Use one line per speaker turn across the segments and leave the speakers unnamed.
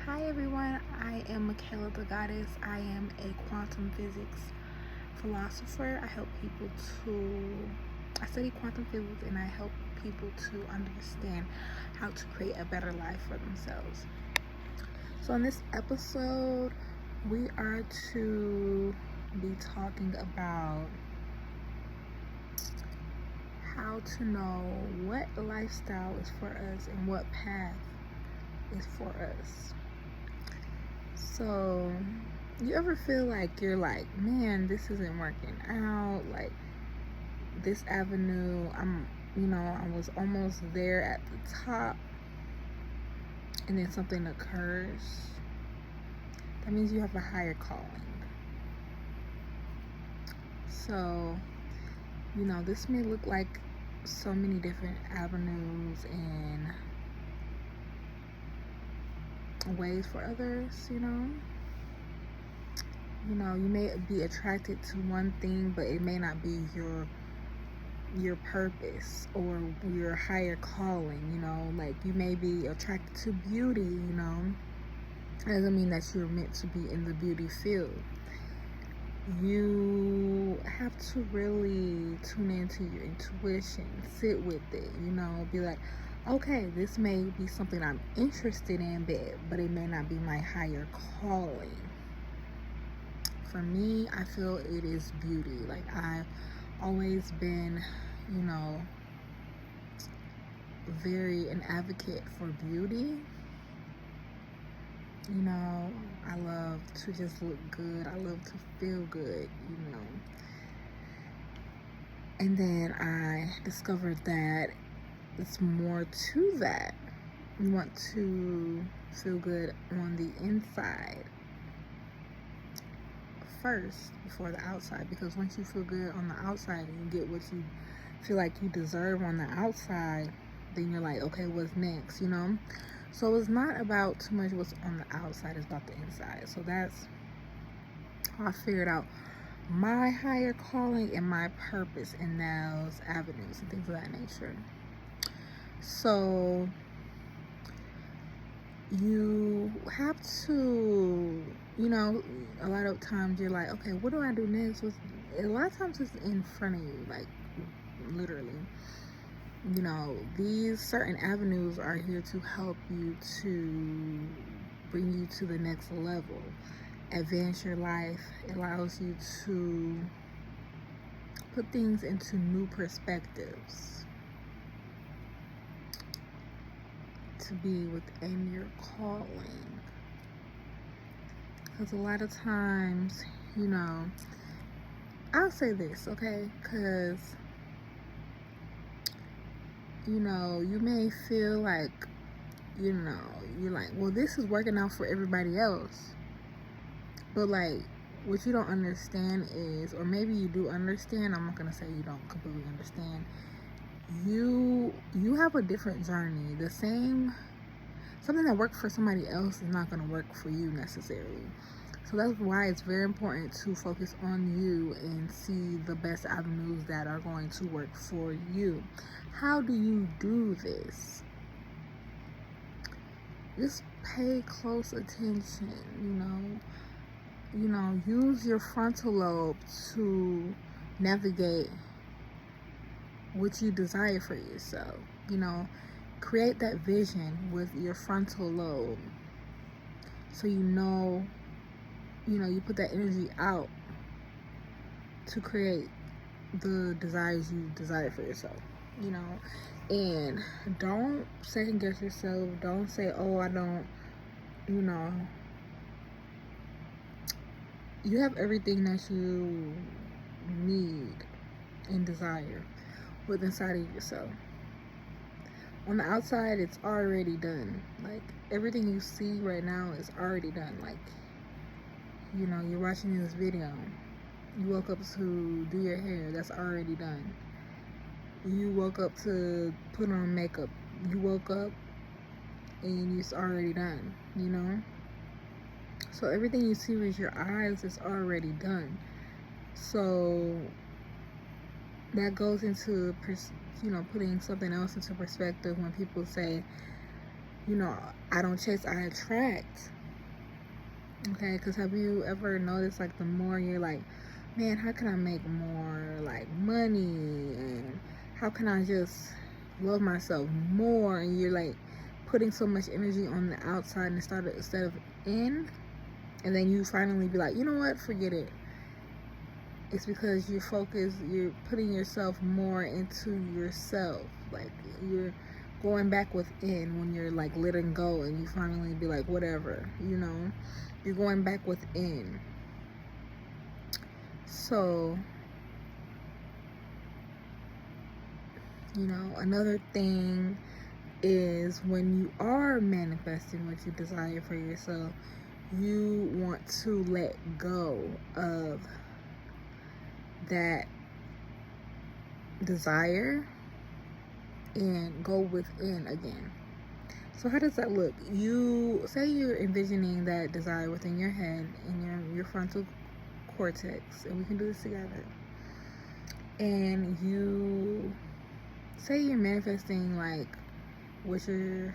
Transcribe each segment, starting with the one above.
Hi everyone, I am Michaela the Goddess. I am a quantum physics philosopher. I study quantum physics and I help people to understand how to create a better life for themselves. So in this episode, we are to be talking about how to know what lifestyle is for us and what path is for us. So, you ever feel like you're like, man, this isn't working out? Like, this avenue, I was almost there at the top, and then something occurs. That means you have a higher calling. So, this may look like so many different avenues and ways for others, you may be attracted to one thing, but it may not be your purpose or your higher calling. Like you may be attracted to beauty. Doesn't mean that you're meant to be in the beauty field. You have to really tune into your intuition, sit with it, be like, okay, this may be something I'm interested in, but it may not be my higher calling. For me, I feel it is beauty. Like I've always been, very an advocate for beauty. I love to just look good. I love to feel good, And then I discovered that it's more to that. You want to feel good on the inside first before the outside, because once you feel good on the outside and you get what you feel like you deserve on the outside, then you're like, okay, what's next? So it's not about too much what's on the outside, it's about the inside. So that's how I figured out my higher calling and my purpose in those avenues and things of that nature. So you have to, a lot of times you're like, okay, what do I do next? A lot of times it's in front of you, like literally. These certain avenues are here to help you to bring you to the next level, advance your life. It allows you to put things into new perspectives, to be within your calling. Because a lot of times, I'll say this, okay? Because, you may feel like, you're like, well, this is working out for everybody else. But, like, what you don't understand is, or maybe you do understand, I'm not going to say you don't completely understand. You have a different journey. Something that worked for somebody else is not going to work for you necessarily. So that's why it's very important to focus on you and see the best avenues that are going to work for you. How do you do this? Just pay close attention, use your frontal lobe to navigate what you desire for yourself. Create that vision with your frontal lobe, so you put that energy out to create the desires you desire for yourself, and don't second guess yourself. Don't say, oh, I don't, you have everything that you need and desire within inside of yourself. On the outside, it's already done. Like everything you see right now is already done. Like, you're watching this video. You woke up to do your hair. That's already done. You woke up to put on makeup. You woke up and it's already done, So everything you see with your eyes is already done. So that goes into, putting something else into perspective when people say, I don't chase, I attract. Okay, because have you ever noticed, like, the more you're like, man, how can I make more, like, money, and how can I just love myself more, and you're like putting so much energy on the outside instead of in, and then you finally be like, you know what, forget it. It's because you're putting yourself more into yourself, like you're going back within when you're like letting go, and you finally be like, whatever, you're going back within. So another thing is, when you are manifesting what you desire for yourself, you want to let go of that desire and go within again. So how does that look? You say you're envisioning that desire within your head and your frontal cortex, and we can do this together. And you say you're manifesting like what you're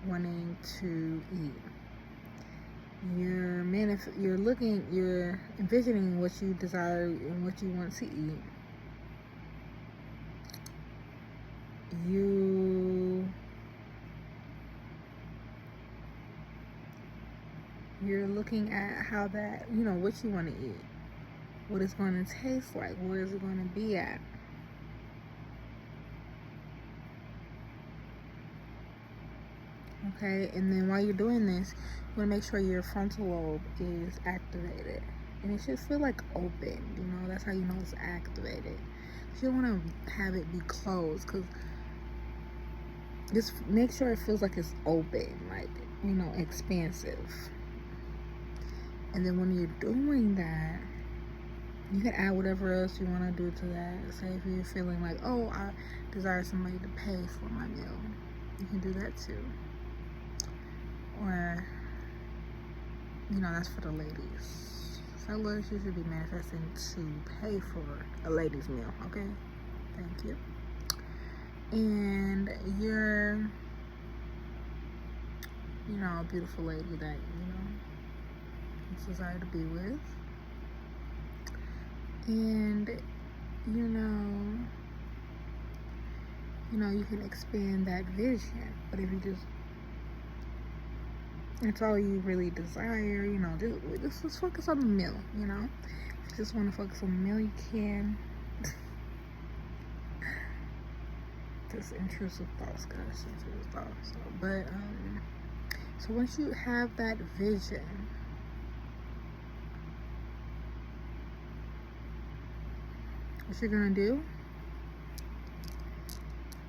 wanting to eat. You're envisioning what you desire and what you want to eat. You're looking at how that, what you want to eat, what it's going to taste like, where is it going to be at. Okay, and then while you're doing this, you want to make sure your frontal lobe is activated, and it should feel like open. That's how you know it's activated. You don't want to have it be closed, because just make sure it feels like it's open, like, expansive. And then when you're doing that, you can add whatever else you want to do to that. Say if you're feeling like, oh, I desire somebody to pay for my meal, you can do that too. Or, that's for the ladies. Fellas, you should be manifesting to pay for a lady's meal, okay? Thank you. And you're, a beautiful lady that, you desire to be with. And, you can expand that vision. But if you it's all you really desire, just focus on the meal, If you just want to focus on the meal, you can. Just intrusive thoughts, guys, intrusive thoughts. So once you have that vision, what you're gonna do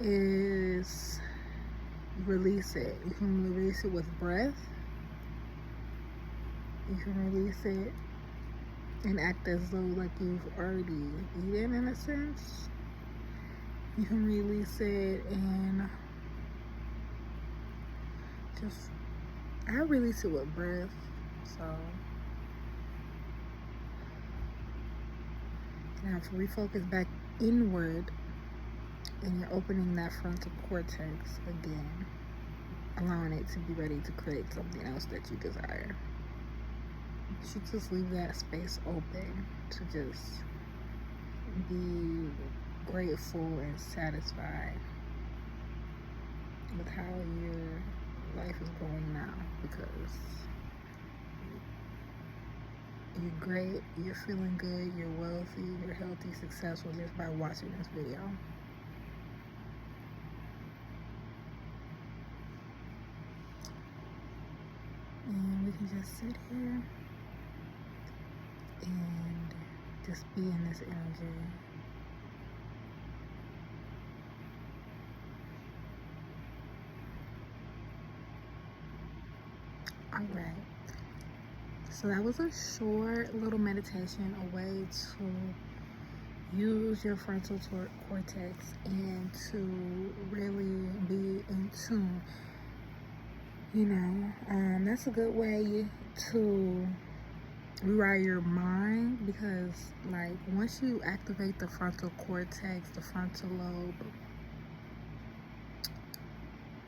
is release it. You can release it with breath. You can release it and act as though like you've already eaten, in a sense. You can release it and I release it with breath. So now if we refocus back inward, and you're opening that frontal cortex again, allowing it to be ready to create something else that you desire. You should just leave that space open to just be grateful and satisfied with how your life is going now, because you're great, you're feeling good, you're wealthy, you're healthy, successful just by watching this video. And we can just sit here and just be in this energy. All right. So that was a short little meditation, a way to use your frontal cortex and to really be in tune. That's a good way to rewire your mind, because like once you activate the frontal cortex, the frontal lobe,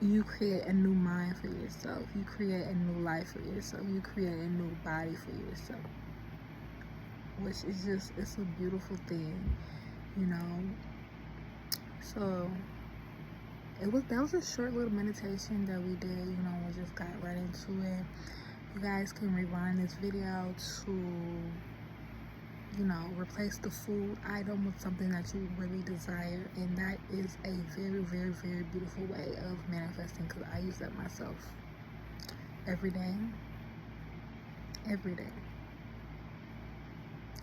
you create a new mind for yourself. You create a new life for yourself. You create a new body for yourself, which is just, it's a beautiful thing, you know. So that was a short little meditation that we did, you know. We just got right into it. You guys can rewind this video to, you know, replace the food item with something that you really desire, and that is a very, very, very beautiful way of manifesting, because I use that myself every day.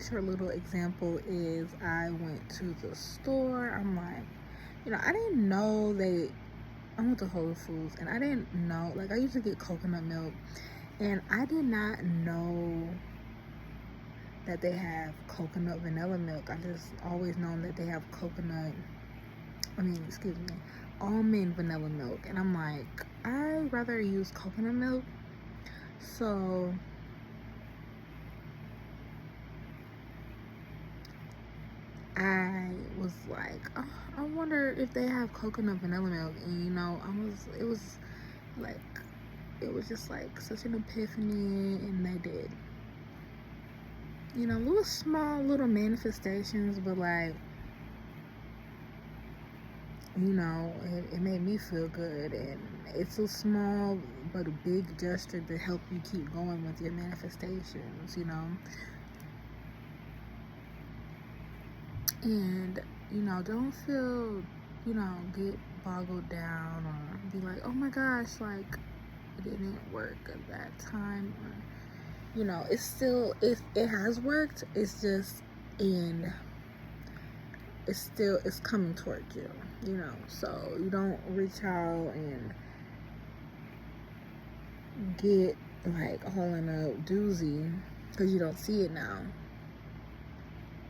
Short little example is, I went to the store. I'm like, you know, I didn't know I went to Whole Foods, and I didn't know, like, I usually get coconut milk, and I did not know that they have coconut vanilla milk. I just always known that they have almond vanilla milk. And I'm like, I'd rather use coconut milk. So I was like, oh, I wonder if they have coconut vanilla milk. And you know, it was just like such an epiphany, and they did. You know, little small little manifestations, but like, you know, it made me feel good. And it's a small but a big gesture to help you keep going with your manifestations, you know. And, you know, don't feel, you know, get boggled down or be like, oh my gosh, like, it didn't work at that time. Or, you know, it's still, it has worked. It's just it's coming towards you, you know. So you don't reach out and get like all in a doozy because you don't see it now,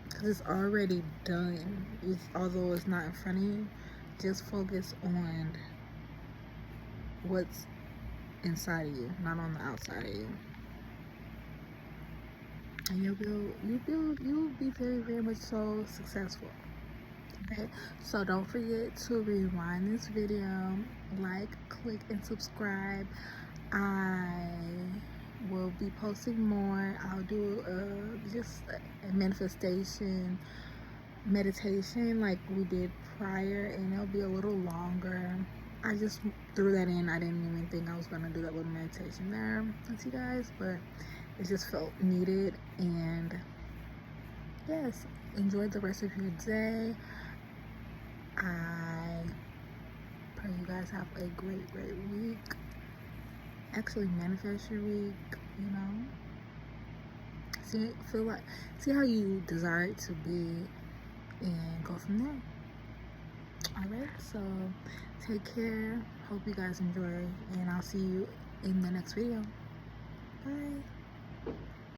because it's already done. Although it's not in front of you, just focus on what's inside of you, not on the outside of you, and you'll be very, very much so successful. Okay, so don't forget to rewind this video, like, click, and subscribe. I will be posting more. I'll do just a manifestation meditation like we did prior, and it'll be a little longer. I just threw that in. I didn't even think I was gonna do that little meditation there with you guys, but it just felt needed. And yes, enjoy the rest of your day. I pray you guys have a great week. Actually, manifest your week, you know. See how you desire it to be, and go from there. Alright, so take care. Hope you guys enjoy, and I'll see you in the next video. Bye.